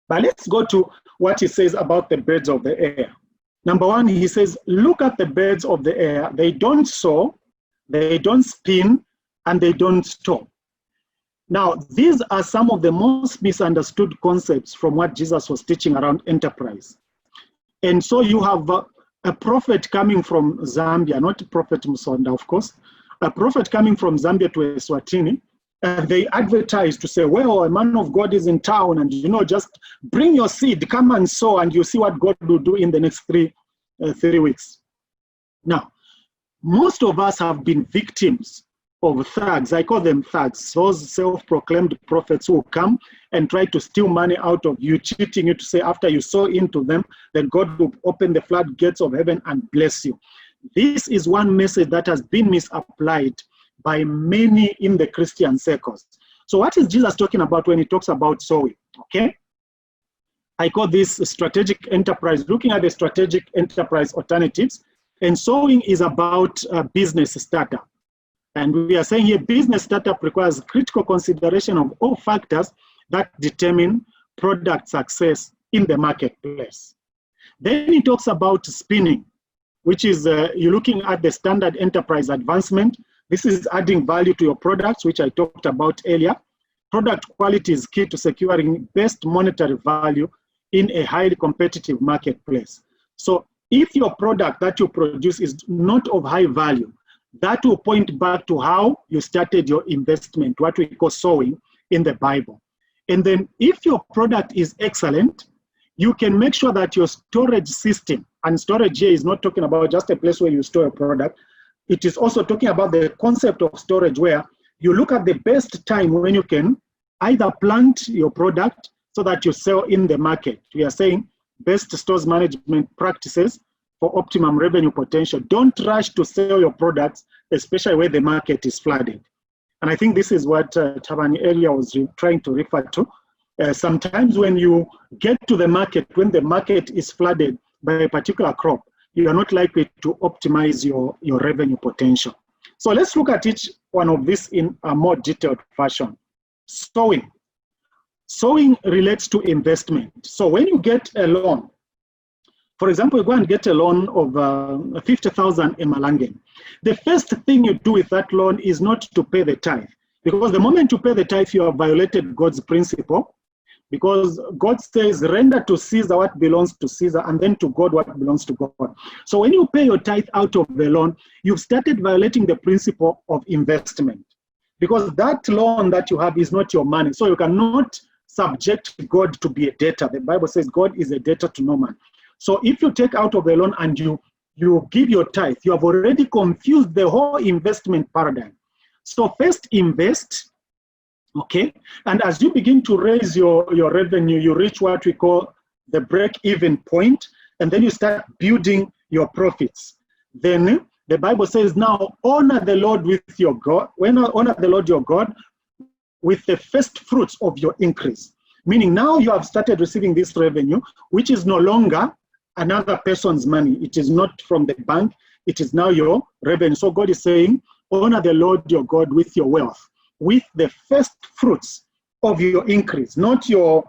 But let's go to what he says about the birds of the air. Number one, he says, look at the birds of the air. They don't sow, they don't spin, and they don't store. Now, these are some of the most misunderstood concepts from what Jesus was teaching around enterprise. And so you have a prophet coming from Zambia, not Prophet Musonda, of course, a prophet coming from Zambia to Eswatini, and they advertise to say, well, a man of God is in town, and just bring your seed, come and sow, and you see what God will do in the next three weeks. Now, most of us have been victims of thugs. I call them thugs, those self-proclaimed prophets who come and try to steal money out of you, cheating you to say after you sow into them, then God will open the floodgates of heaven and bless you. This is one message that has been misapplied by many in the Christian circles. So what is Jesus talking about when he talks about sowing? Okay, I call this strategic enterprise, looking at the strategic enterprise alternatives. And sowing is about a business startup. And we are saying here, business startup requires critical consideration of all factors that determine product success in the marketplace. Then he talks about spinning, which is you're looking at the standard enterprise advancement. This is adding value to your products, which I talked about earlier. Product quality is key to securing best monetary value in a highly competitive marketplace. So if your product that you produce is not of high value, that will point back to how you started your investment, what we call sowing in the Bible. And then if your product is excellent, you can make sure that your storage system, and storage here is not talking about just a place where you store a product, it is also talking about the concept of storage where you look at the best time when you can either plant your product so that you sell in the market. We are saying best stores management practices for optimum revenue potential. Don't rush to sell your products, especially where the market is flooded. And I think this is what Tabani earlier was trying to refer to. Sometimes when you get to the market, when the market is flooded by a particular crop, you are not likely to optimize your revenue potential. So let's look at each one of these in a more detailed fashion. Sowing. Sowing relates to investment. So when you get a loan, for example, you go and get a loan of 50,000 Emalangen. The first thing you do with that loan is not to pay the tithe, because the moment you pay the tithe, you have violated God's principle, because God says, render to Caesar what belongs to Caesar, and then to God what belongs to God. So when you pay your tithe out of the loan, you've started violating the principle of investment, because that loan that you have is not your money. So you cannot subject God to be a debtor. The Bible says God is a debtor to no man. So if you take out of the loan and you give your tithe, you have already confused the whole investment paradigm. So first invest, okay? And as you begin to raise your revenue, you reach what we call the break-even point, and then you start building your profits. Then the Bible says, now honor the Lord with your God, honor the Lord your God with the first fruits of your increase. Meaning now you have started receiving this revenue, which is no longer another person's money. It is not from the bank. It is now your revenue. So God is saying, honor the Lord your God with your wealth, with the first fruits of your increase, not your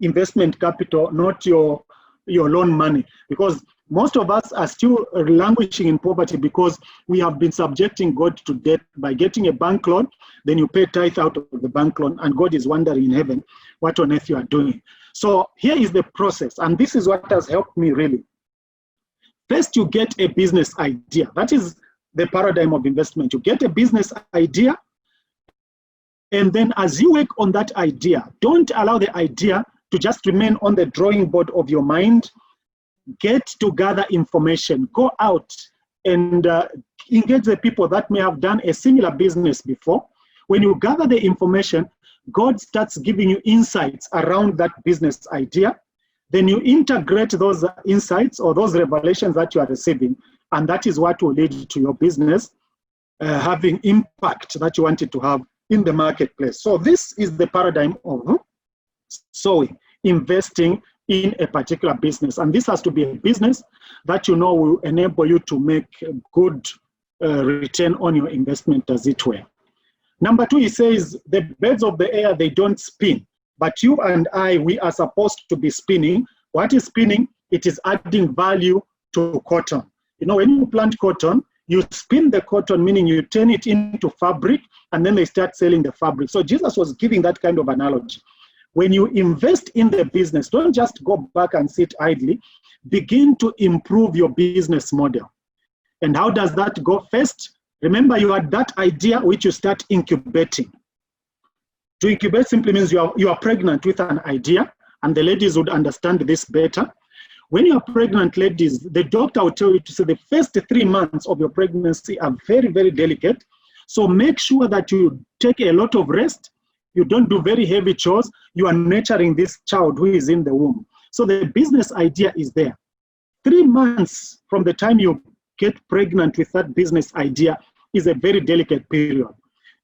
investment capital, not your loan money. Because most of us are still languishing in poverty because we have been subjecting God to debt by getting a bank loan, then you pay tithe out of the bank loan, and God is wondering in heaven what on earth you are doing. So here is the process, and this is what has helped me really. First, you get a business idea. That is the paradigm of investment. You get a business idea, and then as you work on that idea, don't allow the idea to just remain on the drawing board of your mind. Get to gather information. Go out and engage the people that may have done a similar business before. When you gather the information, God starts giving you insights around that business idea. Then you integrate those insights or those revelations that you are receiving, and that is what will lead to your business having impact that you want it to have in the marketplace. So this is the paradigm of sowing, investing in a particular business. And this has to be a business that you know will enable you to make a good return on your investment, as it were. Number two, he says, the birds of the air, they don't spin. But you and I, we are supposed to be spinning. What is spinning? It is adding value to cotton. You know, when you plant cotton, you spin the cotton, meaning you turn it into fabric, and then they start selling the fabric. So Jesus was giving that kind of analogy. When you invest in the business, don't just go back and sit idly. Begin to improve your business model. And how does that go? First, remember you had that idea which you start incubating. To incubate simply means you are pregnant with an idea, and the ladies would understand this better. When you are pregnant, ladies, the doctor will tell you to say the first 3 months of your pregnancy are very, very delicate. So make sure that you take a lot of rest. You don't do very heavy chores. You are nurturing this child who is in the womb. So the business idea is there. 3 months from the time you get pregnant with that business idea is a very delicate period.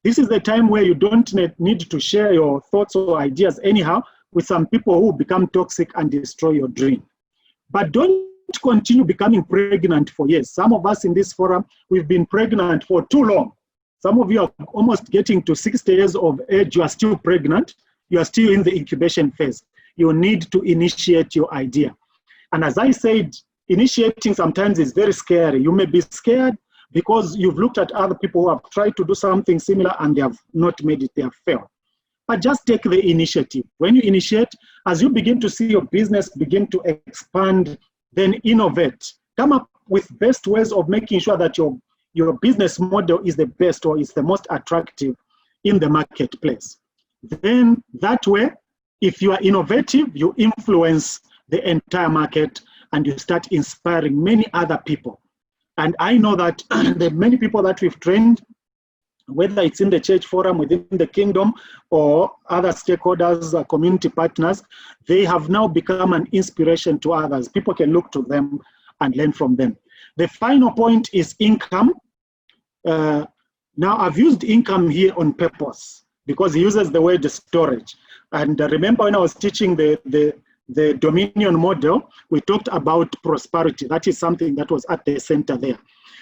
This is the time where you don't need to share your thoughts or ideas anyhow with some people who become toxic and destroy your dream. But don't continue becoming pregnant for years. Some of us in this forum, we've been pregnant for too long. Some of you are almost getting to 60 years of age. You are still pregnant. You are still in the incubation phase. You need to initiate your idea. And as I said, initiating sometimes is very scary. You may be scared because you've looked at other people who have tried to do something similar and they have not made it, they have failed. But just take the initiative. When you initiate, as you begin to see your business begin to expand, then innovate. Come up with best ways of making sure that your business model is the best or is the most attractive in the marketplace. Then that way, if you are innovative, you influence the entire market and you start inspiring many other people. And I know that the many people that we've trained, whether it's in the church forum, within the kingdom, or other stakeholders, community partners, they have now become an inspiration to others. People can look to them and learn from them. The final point is income. Now, I've used income here on purpose because he uses the word storage. And remember when I was teaching the Dominion model, we talked about prosperity. That is something that was at the center there.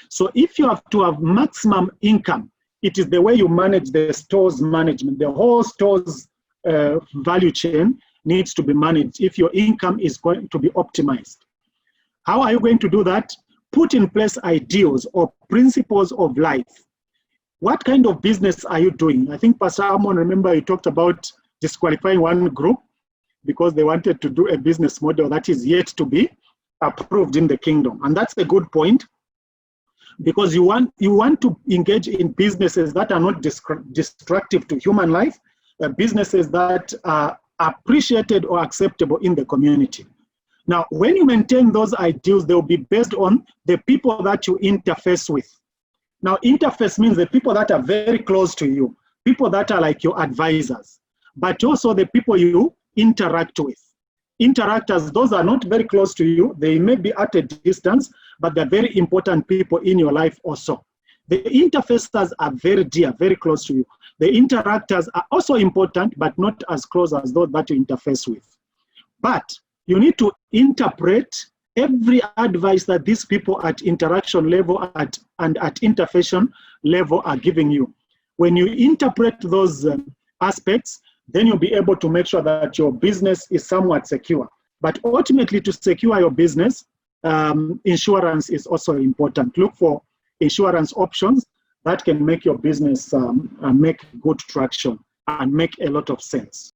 So if you have to have maximum income, it is the way you manage the store's management. The whole store's value chain needs to be managed if your income is going to be optimized. How are you going to do that? Put in place ideals or principles of life. What kind of business are you doing? I think Pastor Amon, remember you talked about disqualifying one group because they wanted to do a business model that is yet to be approved in the kingdom. And that's a good point, because you want to engage in businesses that are not destructive to human life, businesses that are appreciated or acceptable in the community. Now, when you maintain those ideals, they'll be based on the people that you interface with. Now, interface means the people that are very close to you, people that are like your advisors, but also the people you interact with. Interactors, those are not very close to you. They may be at a distance, but they're very important people in your life also. The interfacers are very dear, very close to you. The interactors are also important, but not as close as those that you interface with. But you need to interpret every advice that these people at interaction level and at interface level are giving you. When you interpret those aspects, then you'll be able to make sure that your business is somewhat secure. But ultimately, to secure your business, insurance is also important. Look for insurance options that can make your business make good traction and make a lot of sense.